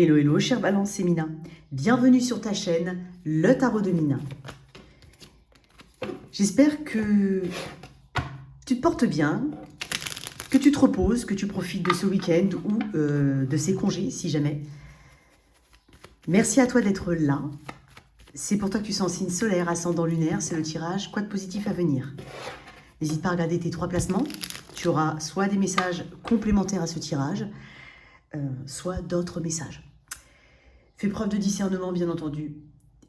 Hello, hello, chère Balance, c'est Mina. Bienvenue sur ta chaîne, le tarot de Mina. J'espère que tu te portes bien, que tu te reposes, que tu profites de ce week-end ou de ces congés, si jamais. Merci à toi d'être là. C'est pour toi que tu sens signe solaire, ascendant lunaire, c'est le tirage. Quoi de positif à venir? N'hésite pas à regarder tes 3 placements. Tu auras soit des messages complémentaires à ce tirage, soit d'autres messages. Fais preuve de discernement, bien entendu.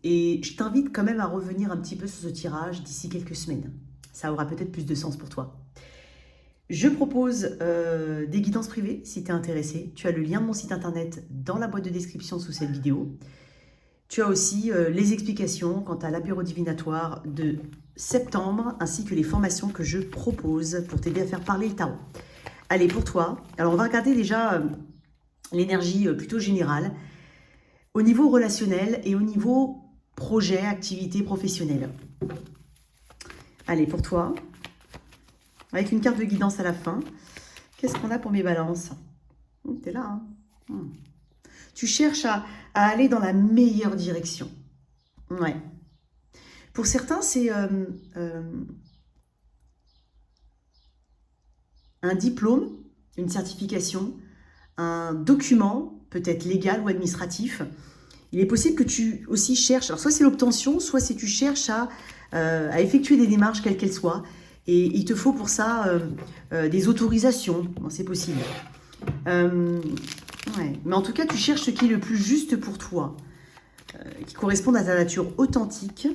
Et je t'invite quand même à revenir un petit peu sur ce tirage d'ici quelques semaines. Ça aura peut-être plus de sens pour toi. Je propose des guidances privées, si tu es intéressé. Tu as le lien de mon site internet dans la boîte de description sous cette vidéo. Tu as aussi les explications quant à l'apéro divinatoire de septembre, ainsi que les formations que je propose pour t'aider à faire parler le tarot. Allez, pour toi, alors on va regarder déjà l'énergie plutôt générale, au niveau relationnel et au niveau projet, activité professionnelle. Allez, pour toi, avec une carte de guidance à la fin, qu'est-ce qu'on a pour mes balances? T'es là, hein. Tu cherches à aller dans la meilleure direction. Ouais. Pour certains, c'est un diplôme, une certification, un document, peut-être légal ou administratif. Il est possible que tu aussi cherches, alors soit c'est l'obtention, soit c'est tu cherches à effectuer des démarches quelles qu'elles soient. Et il te faut pour ça des autorisations. Bon, c'est possible. Ouais. Mais en tout cas, tu cherches ce qui est le plus juste pour toi, qui corresponde à ta nature authentique.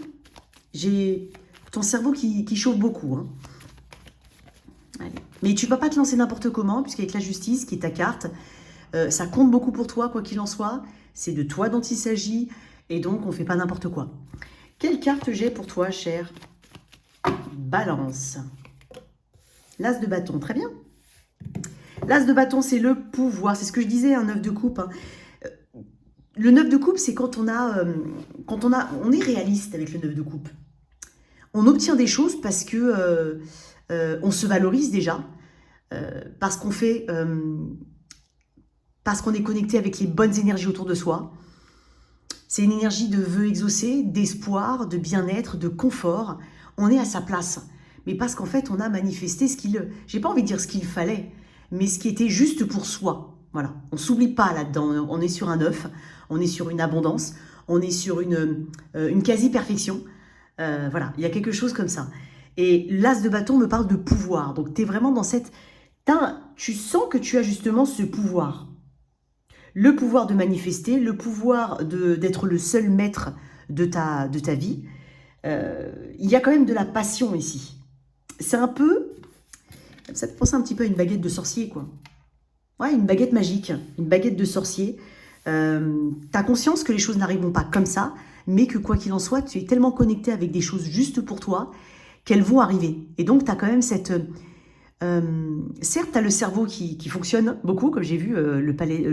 J'ai ton cerveau qui chauffe beaucoup. Hein. Allez. Mais tu ne vas pas te lancer n'importe comment, puisqu'avec la justice, qui est ta carte, ça compte beaucoup pour toi, quoi qu'il en soit. C'est de toi dont il s'agit, et donc on ne fait pas n'importe quoi. Quelle carte j'ai pour toi, chère Balance? L'As de bâton, très bien. L'As de bâton, c'est le pouvoir. C'est ce que je disais, un 9 de coupe. Hein. Le 9 de coupe, c'est quand on est réaliste avec le 9 de coupe. On obtient des choses parce que on se valorise déjà, parce qu'on fait, parce qu'on est connecté avec les bonnes énergies autour de soi. C'est une énergie de vœux exaucés, d'espoir, de bien-être, de confort. On est à sa place. Mais parce qu'en fait, on a manifesté ce qu'il... J'ai pas envie de dire ce qu'il fallait, mais ce qui était juste pour soi. Voilà. On ne s'oublie pas là-dedans. On est sur un 9, on est sur une abondance, on est sur une quasi-perfection. Voilà, il y a quelque chose comme ça. Et l'As de bâton me parle de pouvoir. Donc, tu es vraiment dans cette... Tu sens que tu as justement ce pouvoir. Le pouvoir de manifester, le pouvoir d'être le seul maître de ta vie. Il y a quand même de la passion ici. C'est un peu... Ça fait penser un petit peu à une baguette de sorcier, quoi. Ouais, une baguette magique, une baguette de sorcier. Tu as conscience que les choses n'arriveront pas comme ça, mais que quoi qu'il en soit, tu es tellement connecté avec des choses justes pour toi qu'elles vont arriver. Et donc, tu as quand même cette... certes, tu as le cerveau qui fonctionne beaucoup, comme j'ai vu le palais.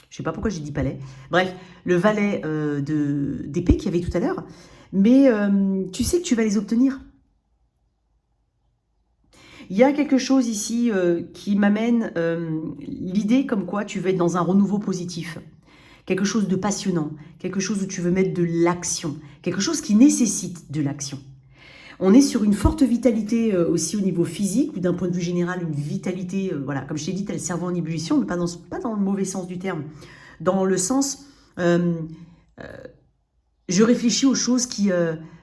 Je sais pas pourquoi j'ai dit palais. Bref, le valet d'épée qu'il y avait tout à l'heure. Mais tu sais que tu vas les obtenir. Il y a quelque chose ici qui m'amène l'idée comme quoi tu veux être dans un renouveau positif. Quelque chose de passionnant. Quelque chose où tu veux mettre de l'action. Quelque chose qui nécessite de l'action. On est sur une forte vitalité aussi au niveau physique, ou d'un point de vue général, une vitalité, voilà, comme je t'ai dit, tu as le cerveau en ébullition, mais pas dans le mauvais sens du terme. Dans le sens, je réfléchis aux choses qui...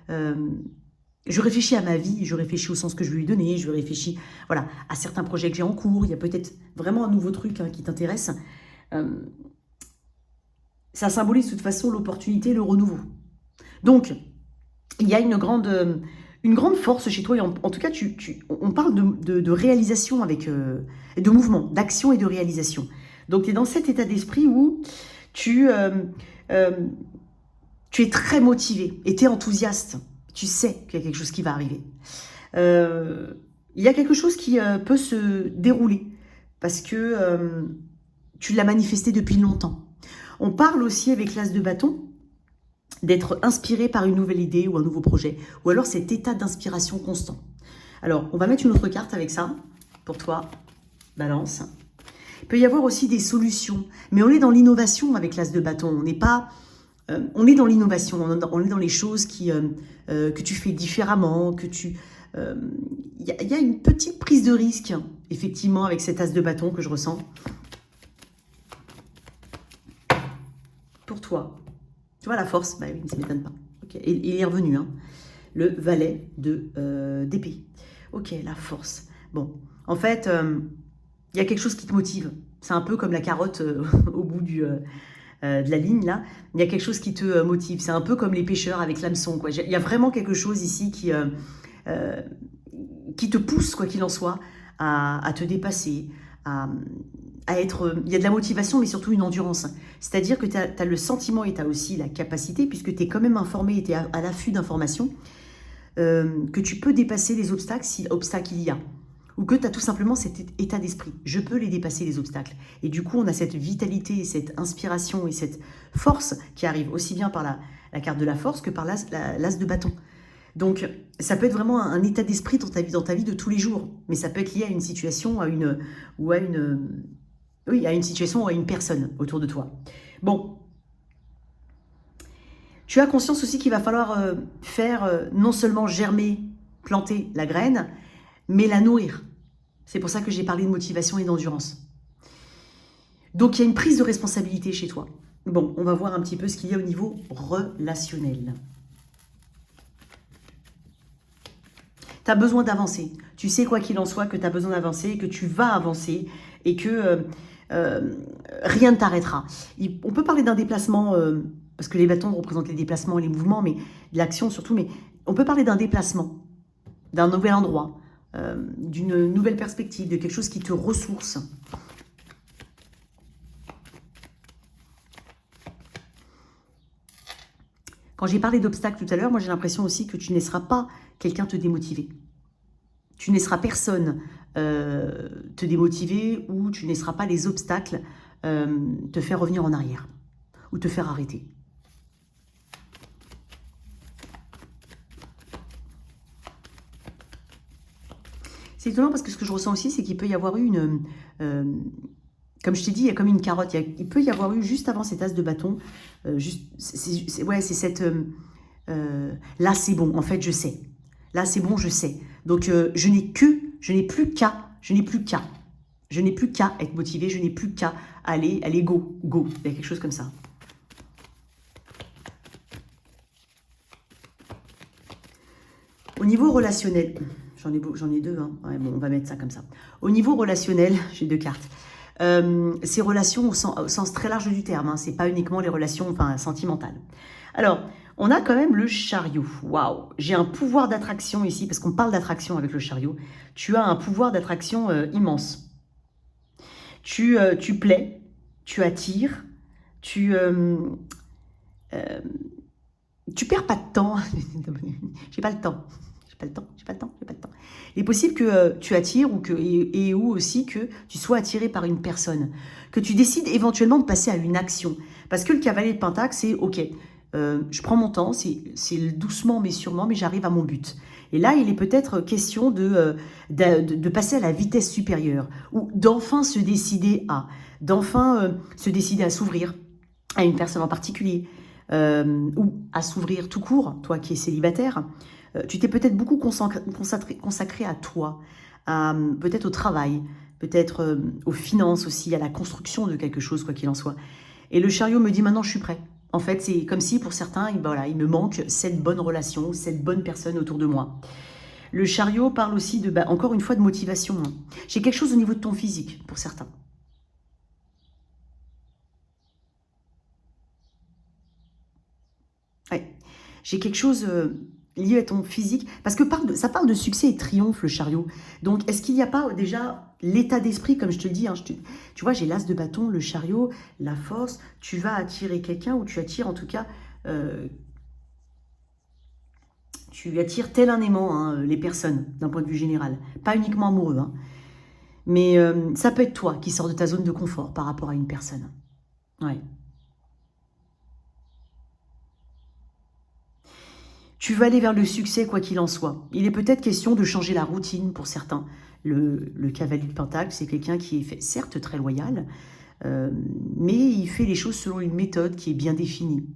je réfléchis à ma vie, je réfléchis au sens que je veux lui donner, je réfléchis voilà, à certains projets que j'ai en cours, il y a peut-être vraiment un nouveau truc qui t'intéresse. Ça symbolise de toute façon l'opportunité, le renouveau. Donc, il y a une grande force chez toi, et en tout cas, on parle de réalisation avec, de mouvement, d'action et de réalisation. Donc, tu es dans cet état d'esprit où tu es très motivé et tu es enthousiaste. Tu sais qu'il y a quelque chose qui va arriver. Il y a quelque chose qui peut se dérouler parce que tu l'as manifesté depuis longtemps. On parle aussi avec l'As de bâton d'être inspiré par une nouvelle idée ou un nouveau projet, ou alors cet état d'inspiration constant. Alors, on va mettre une autre carte avec ça, pour toi, Balance. Il peut y avoir aussi des solutions, mais on est dans l'innovation avec l'as de bâton. On n'est pas... on est dans l'innovation, on est dans les choses que tu fais différemment, que tu... y a une petite prise de risque, effectivement, avec cet as de bâton que je ressens. Pour toi. Tu vois, la force, bah oui, ça ne m'étonne pas. Okay. Et il est revenu, hein. Le valet d'épée. Ok, la force. Bon, en fait, il y a quelque chose qui te motive. C'est un peu comme la carotte au bout de la ligne, là. Il y a quelque chose qui te motive. C'est un peu comme les pêcheurs avec l'hameçon, quoi. Il y a vraiment quelque chose ici qui te pousse, quoi qu'il en soit, à te dépasser, à être... Il y a de la motivation, mais surtout une endurance. C'est-à-dire que tu as le sentiment et tu as aussi la capacité, puisque tu es quand même informé et tu es à l'affût d'informations, que tu peux dépasser les obstacles si obstacle il y a. Ou que tu as tout simplement cet état d'esprit. Je peux les dépasser, les obstacles. Et du coup, on a cette vitalité, cette inspiration et cette force qui arrive aussi bien par la carte de la force que par l'as de bâton. Donc, ça peut être vraiment un état d'esprit dans ta vie de tous les jours. Mais ça peut être lié à une situation, à une situation ou à une personne autour de toi. Bon. Tu as conscience aussi qu'il va falloir faire non seulement germer, planter la graine, mais la nourrir. C'est pour ça que j'ai parlé de motivation et d'endurance. Donc, il y a une prise de responsabilité chez toi. Bon, on va voir un petit peu ce qu'il y a au niveau relationnel. Tu as besoin d'avancer. Tu sais, quoi qu'il en soit, que tu as besoin d'avancer, que tu vas avancer et que rien ne t'arrêtera. On peut parler d'un déplacement, parce que les bâtons représentent les déplacements et les mouvements, mais l'action surtout, mais on peut parler d'un déplacement, d'un nouvel endroit, d'une nouvelle perspective, de quelque chose qui te ressource. Quand j'ai parlé d'obstacles tout à l'heure, moi j'ai l'impression aussi que tu ne laisseras pas quelqu'un te démotiver. Tu ne laisseras personne te démotiver ou tu ne laisseras pas les obstacles te faire revenir en arrière ou te faire arrêter. C'est étonnant parce que ce que je ressens aussi, c'est qu'il peut y avoir eu une... comme je t'ai dit, il y a comme une carotte. Il peut y avoir eu, juste avant cet as de bâton, c'est cette... là, c'est bon, en fait, je sais. Là, c'est bon, je sais. Donc, je n'ai plus qu'à être motivé, je n'ai plus qu'à aller, go. Il y a quelque chose comme ça. Au niveau relationnel, j'en ai deux, hein. Ouais, bon, on va mettre ça comme ça. Au niveau relationnel, j'ai deux cartes. Ces relations au sens très large du terme, hein, c'est pas uniquement les relations sentimentales. Alors, on a quand même le chariot. Waouh, j'ai un pouvoir d'attraction ici, parce qu'on parle d'attraction avec le chariot. Tu as un pouvoir d'attraction immense. Tu plais, tu attires, tu perds pas de temps. J'ai pas le temps. J'ai pas le temps. Il est possible que tu attires ou aussi que tu sois attiré par une personne, que tu décides éventuellement de passer à une action. Parce que le cavalier de Pentacle, c'est ok, je prends mon temps, c'est doucement mais sûrement, mais j'arrive à mon but. Et là, il est peut-être question de passer à la vitesse supérieure, ou d'enfin se décider à s'ouvrir à une personne en particulier, ou à s'ouvrir tout court, toi qui es célibataire. Tu t'es peut-être beaucoup consacré à toi, peut-être au travail, peut-être aux finances aussi, à la construction de quelque chose, quoi qu'il en soit. Et le chariot me dit maintenant je suis prêt. En fait, c'est comme si pour certains, il me manque cette bonne relation, cette bonne personne autour de moi. Le chariot parle aussi encore une fois de motivation. Hein. J'ai quelque chose au niveau de ton physique pour certains. Ouais. J'ai quelque chose lié à ton physique, parce que ça parle de succès et de triomphe, le chariot. Donc, est-ce qu'il n'y a pas déjà l'état d'esprit, comme je te le dis, hein, tu vois, j'ai l'as de bâton, le chariot, la force, tu vas attirer quelqu'un, ou tu attires en tout cas, tu attires tel un aimant, hein, les personnes, d'un point de vue général. Pas uniquement amoureux, hein. Mais ça peut être toi qui sors de ta zone de confort par rapport à une personne. Ouais. Tu vas aller vers le succès quoi qu'il en soit. Il est peut-être question de changer la routine pour certains. Le cavalier de Pentacle, c'est quelqu'un qui est certes très loyal, mais il fait les choses selon une méthode qui est bien définie.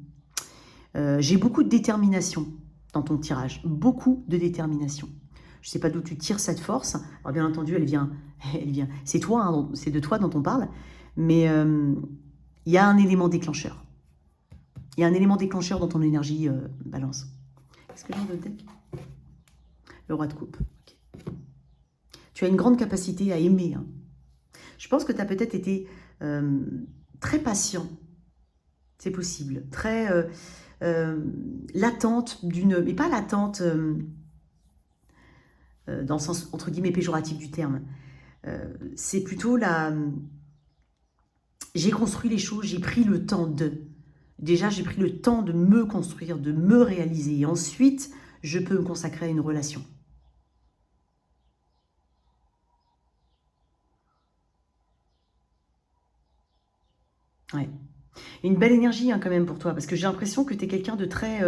J'ai beaucoup de détermination dans ton tirage, beaucoup de détermination. Je ne sais pas d'où tu tires cette force. Alors bien entendu, elle vient. C'est toi, hein, c'est de toi dont on parle, mais il y a un élément déclencheur. Il y a un élément déclencheur dans ton énergie balance. Qu'est-ce que j'ai de deck? Le roi de coupe. Okay. Tu as une grande capacité à aimer. Hein. Je pense que tu as peut-être été très patient. C'est possible. Très l'attente d'une... Mais pas l'attente dans le sens, entre guillemets, péjoratif du terme. C'est plutôt la... J'ai construit les choses, j'ai pris le temps de... Déjà, j'ai pris le temps de me construire, de me réaliser. Et ensuite, je peux me consacrer à une relation. Ouais. Une belle énergie hein, quand même pour toi, parce que j'ai l'impression que tu es quelqu'un de très...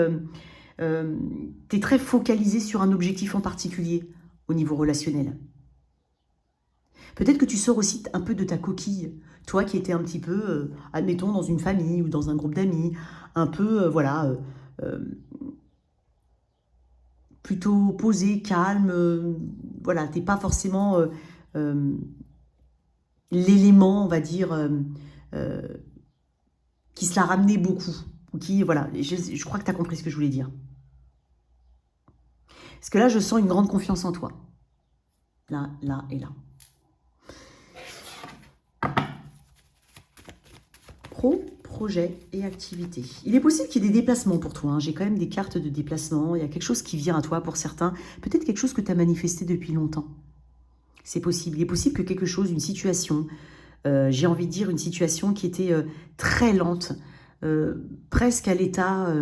tu es très focalisé sur un objectif en particulier au niveau relationnel. Peut-être que tu sors aussi un peu de ta coquille. Toi qui étais un petit peu, admettons, dans une famille ou dans un groupe d'amis, un peu, voilà, plutôt posé, calme. Voilà, tu n'es pas forcément l'élément, on va dire, qui se l'a ramené beaucoup. Qui, voilà, je crois que tu as compris ce que je voulais dire. Parce que là, je sens une grande confiance en toi. Là, là et là. Projet et activité. Il est possible qu'il y ait des déplacements pour toi. Hein. J'ai quand même des cartes de déplacement. Il y a quelque chose qui vient à toi pour certains. Peut-être quelque chose que tu as manifesté depuis longtemps. C'est possible. Il est possible que quelque chose, une situation, j'ai envie de dire une situation qui était très lente, presque à l'état...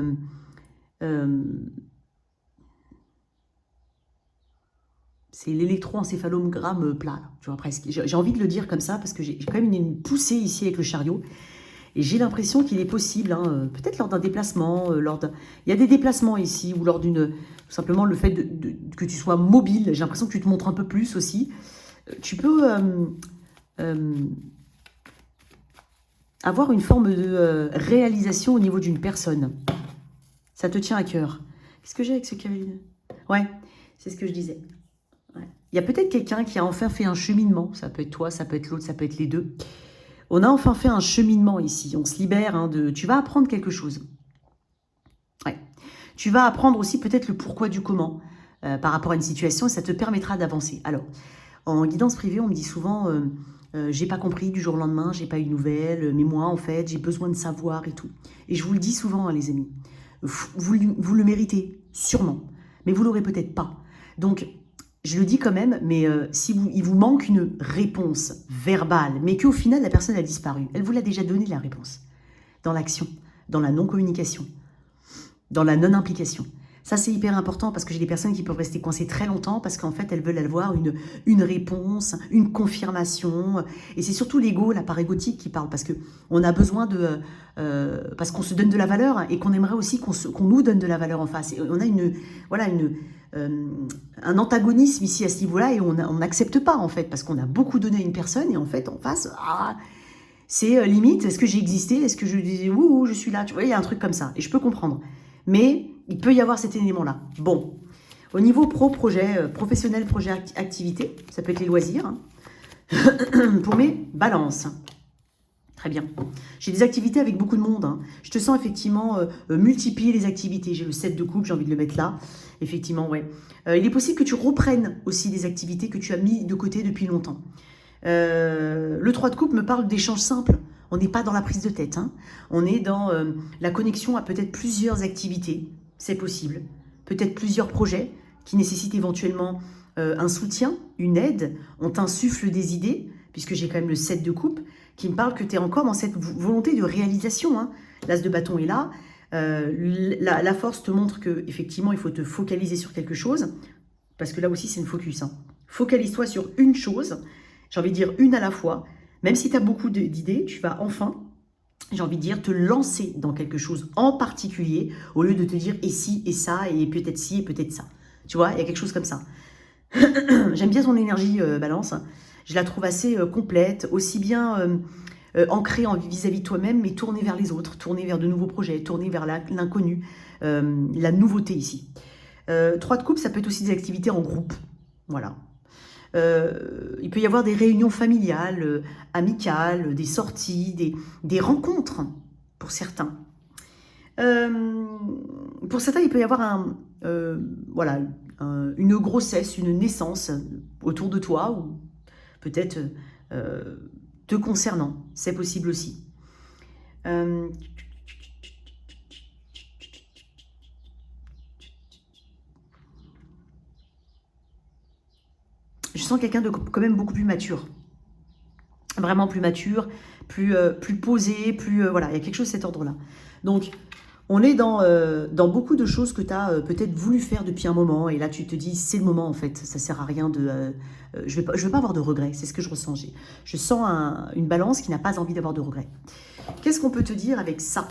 c'est l'électroencéphalogramme plat, tu vois, presque. J'ai envie de le dire comme ça parce que j'ai quand même une poussée ici avec le chariot. Et j'ai l'impression qu'il est possible, hein, peut-être lors d'un déplacement, il y a des déplacements ici, ou lors d'une... Tout simplement le fait que tu sois mobile, j'ai l'impression que tu te montres un peu plus aussi. Tu peux avoir une forme de réalisation au niveau d'une personne. Ça te tient à cœur. Qu'est-ce que j'ai avec ce cavalier? Ouais, c'est ce que je disais. Ouais. Il y a peut-être quelqu'un qui a enfin fait un cheminement. Ça peut être toi, ça peut être l'autre, ça peut être les deux. On a enfin fait un cheminement ici. On se libère hein, de... Tu vas apprendre quelque chose. Ouais. Tu vas apprendre aussi peut-être le pourquoi du comment par rapport à une situation et ça te permettra d'avancer. Alors, en guidance privée, on me dit souvent j'ai pas compris du jour au lendemain, j'ai pas eu de nouvelles, mais moi, en fait, j'ai besoin de savoir et tout. Et je vous le dis souvent, hein, les amis, vous le méritez, sûrement, mais vous l'aurez peut-être pas. Donc, je le dis quand même, mais si il vous manque une réponse verbale, mais qu'au final, la personne a disparu, elle vous l'a déjà donné la réponse. Dans l'action, dans la non-communication, dans la non-implication. Ça, c'est hyper important parce que j'ai des personnes qui peuvent rester coincées très longtemps parce qu'en fait, elles veulent avoir une réponse, une confirmation. Et c'est surtout l'ego, la part égotique qui parle parce qu'on a besoin de... parce qu'on se donne de la valeur et qu'on aimerait aussi qu'on nous donne de la valeur en face. Et on a un antagonisme ici à ce niveau-là et on n'accepte pas en fait parce qu'on a beaucoup donné à une personne et en fait, en face... c'est limite, est-ce que j'ai existé? Est-ce que je disais, ouh, je suis là? Tu vois, il y a un truc comme ça. Et je peux comprendre. Mais il peut y avoir cet élément-là. Bon, au niveau projet, professionnel, projet, activité, ça peut être les loisirs. Hein. Pour mes balances. Très bien. J'ai des activités avec beaucoup de monde. Hein. Je te sens effectivement multiplier les activités. J'ai le 7 de coupe, j'ai envie de le mettre là. Effectivement, ouais. Il est possible que tu reprennes aussi des activités que tu as mis de côté depuis longtemps. Le 3 de coupe me parle d'échanges simples. On n'est pas dans la prise de tête. Hein. On est dans la connexion à peut-être plusieurs activités. C'est possible. Peut-être plusieurs projets qui nécessitent éventuellement un soutien, une aide. On t'insuffle des idées, puisque j'ai quand même le 7 de coupe, qui me parle que tu es encore dans cette volonté de réalisation. Hein. L'as de bâton est là. La force te montre qu'effectivement, il faut te focaliser sur quelque chose, parce que là aussi, c'est une focus. Hein. Focalise-toi sur une chose, j'ai envie de dire une à la fois. Même si tu as beaucoup d'idées, tu vas enfin, j'ai envie de dire, te lancer dans quelque chose en particulier, au lieu de te dire et si, et ça, et peut-être ci, et peut-être ça. Tu vois, il y a quelque chose comme ça. J'aime bien ton énergie, Balance. Je la trouve assez complète, aussi bien ancrée vis-à-vis de toi-même, mais tournée vers les autres, tournée vers de nouveaux projets, tournée vers l'inconnu, la nouveauté ici. 3 de coupe, ça peut être aussi des activités en groupe. Voilà. Il peut y avoir des réunions familiales, amicales, des sorties, des rencontres, pour certains. Pour certains, il peut y avoir voilà, une grossesse, une naissance autour de toi, ou peut-être te concernant. C'est possible aussi. Je sens quelqu'un de quand même beaucoup plus mature. Vraiment plus mature, plus posé, voilà, il y a quelque chose de cet ordre-là. Donc, on est dans beaucoup de choses que tu as peut-être voulu faire depuis un moment, et là tu te dis, c'est le moment en fait, ça sert à rien de... je vais pas avoir de regrets, c'est ce que je ressens. Je sens une balance qui n'a pas envie d'avoir de regrets. Qu'est-ce qu'on peut te dire avec ça ?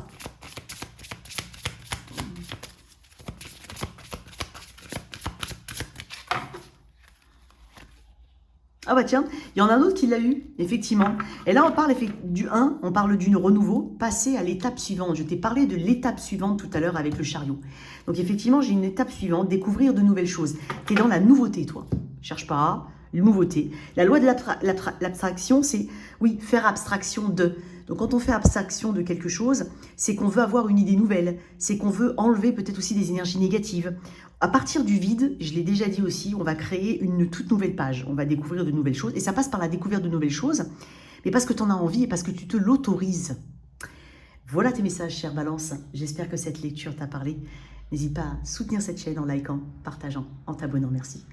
Ah bah tiens, il y en a un autre qui l'a eu, effectivement. Et là, on parle du 1, on parle d'une renouveau, passer à l'étape suivante. Je t'ai parlé de l'étape suivante tout à l'heure avec le chariot. Donc effectivement, j'ai une étape suivante, découvrir de nouvelles choses. Tu es dans la nouveauté, toi. Cherche pas, nouveauté. La loi de l'abstraction, c'est, oui, faire abstraction de. Donc quand on fait abstraction de quelque chose, c'est qu'on veut avoir une idée nouvelle, c'est qu'on veut enlever peut-être aussi des énergies négatives. À partir du vide, je l'ai déjà dit aussi, on va créer une toute nouvelle page. On va découvrir de nouvelles choses. Et ça passe par la découverte de nouvelles choses, mais parce que tu en as envie et parce que tu te l'autorises. Voilà tes messages, chère Balance. J'espère que cette lecture t'a parlé. N'hésite pas à soutenir cette chaîne en likant, partageant, en t'abonnant. Merci.